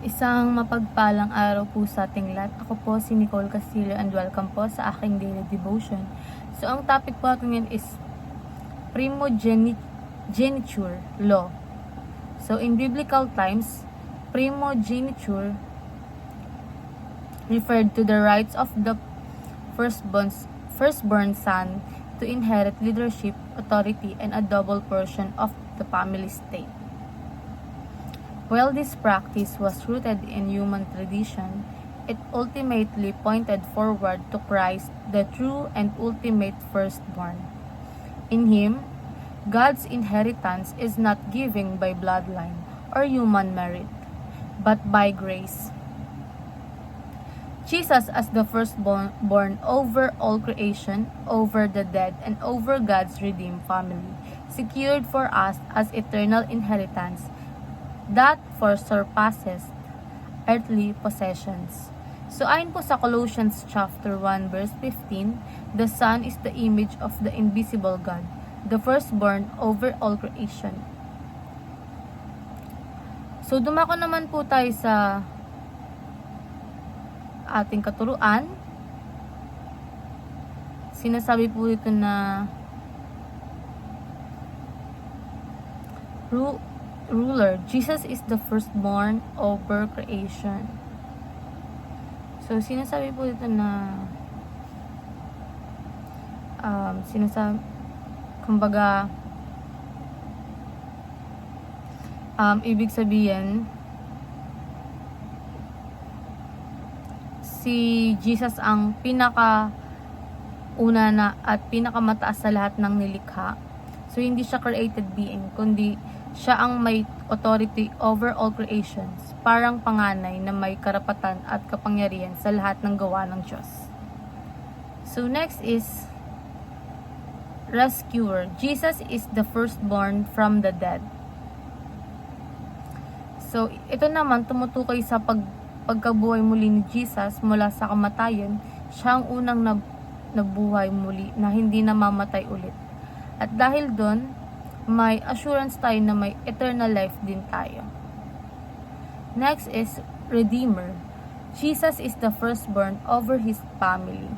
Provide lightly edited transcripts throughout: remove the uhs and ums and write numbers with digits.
Isang mapagpalang araw po sa ating lahat. Ako po si Nicole Castillo and welcome po sa aking daily devotion. So, ang topic po natin ngayon is primogeniture law. So, in biblical times, primogeniture referred to the rights of the firstborn son to inherit leadership, authority, and a double portion of the family estate. While this practice was rooted in human tradition, it ultimately pointed forward to Christ, the true and ultimate firstborn. In Him, God's inheritance is not given by bloodline or human merit, but by grace. Jesus, as the firstborn over all creation, over the dead, and over God's redeemed family, secured for us as eternal inheritance that for surpasses earthly possessions. So ayon po sa Colossians chapter 1 verse 15, the Son is the image of the invisible God, the firstborn over all creation. So dumako naman po tayo sa ating katuruan. Sinasabi po dito na ruler, Jesus is the firstborn over creation. So, sinasabi po dito na kumbaga ibig sabihin si Jesus ang una na at pinakamataas sa lahat ng nilikha. So, hindi siya created being, kundi siya ang may authority over all creations, parang panganay na may karapatan at kapangyarihan sa lahat ng gawa ng Diyos. So next is rescuer. Jesus is the firstborn from the dead. So ito naman tumutukoy sa pagkabuhay muli ni Jesus mula sa kamatayan. Siya ang unang nabuhay muli na hindi namamatay ulit. At dahil doon, may assurance tayo na may eternal life din tayo. Next is Redeemer. Jesus is the firstborn over His family.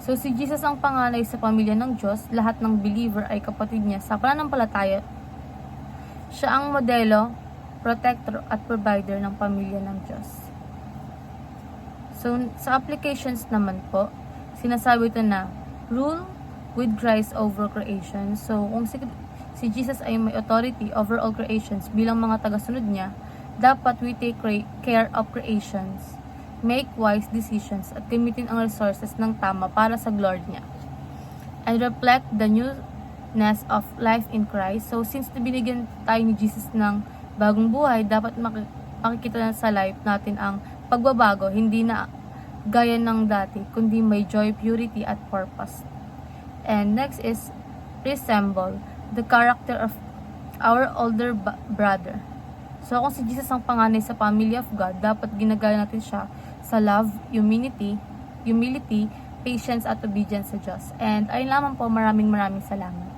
So si Jesus ang panganay sa pamilya ng Diyos, lahat ng believer ay kapatid niya sa pananampalataya. Siya ang modelo, protector at provider ng pamilya ng Diyos. So sa applications naman po, sinasabi ito na rule with Christ over creation. So, kung si Jesus ay may authority over all creations bilang mga tagasunod niya, dapat we take care of creations, make wise decisions, at gamitin ang resources ng tama para sa glory niya, and reflect the newness of life in Christ. So, since binigyan tayo ni Jesus ng bagong buhay, dapat makikita na sa life natin ang pagbabago, hindi na gaya ng dati, kundi may joy, purity, at purpose. And next is resemble the character of our older brother. So kung si Jesus ang panganay sa family of God, dapat ginagaya natin siya sa love, humility, patience at obedience sa Diyos. And ayun lamang po, maraming salamat.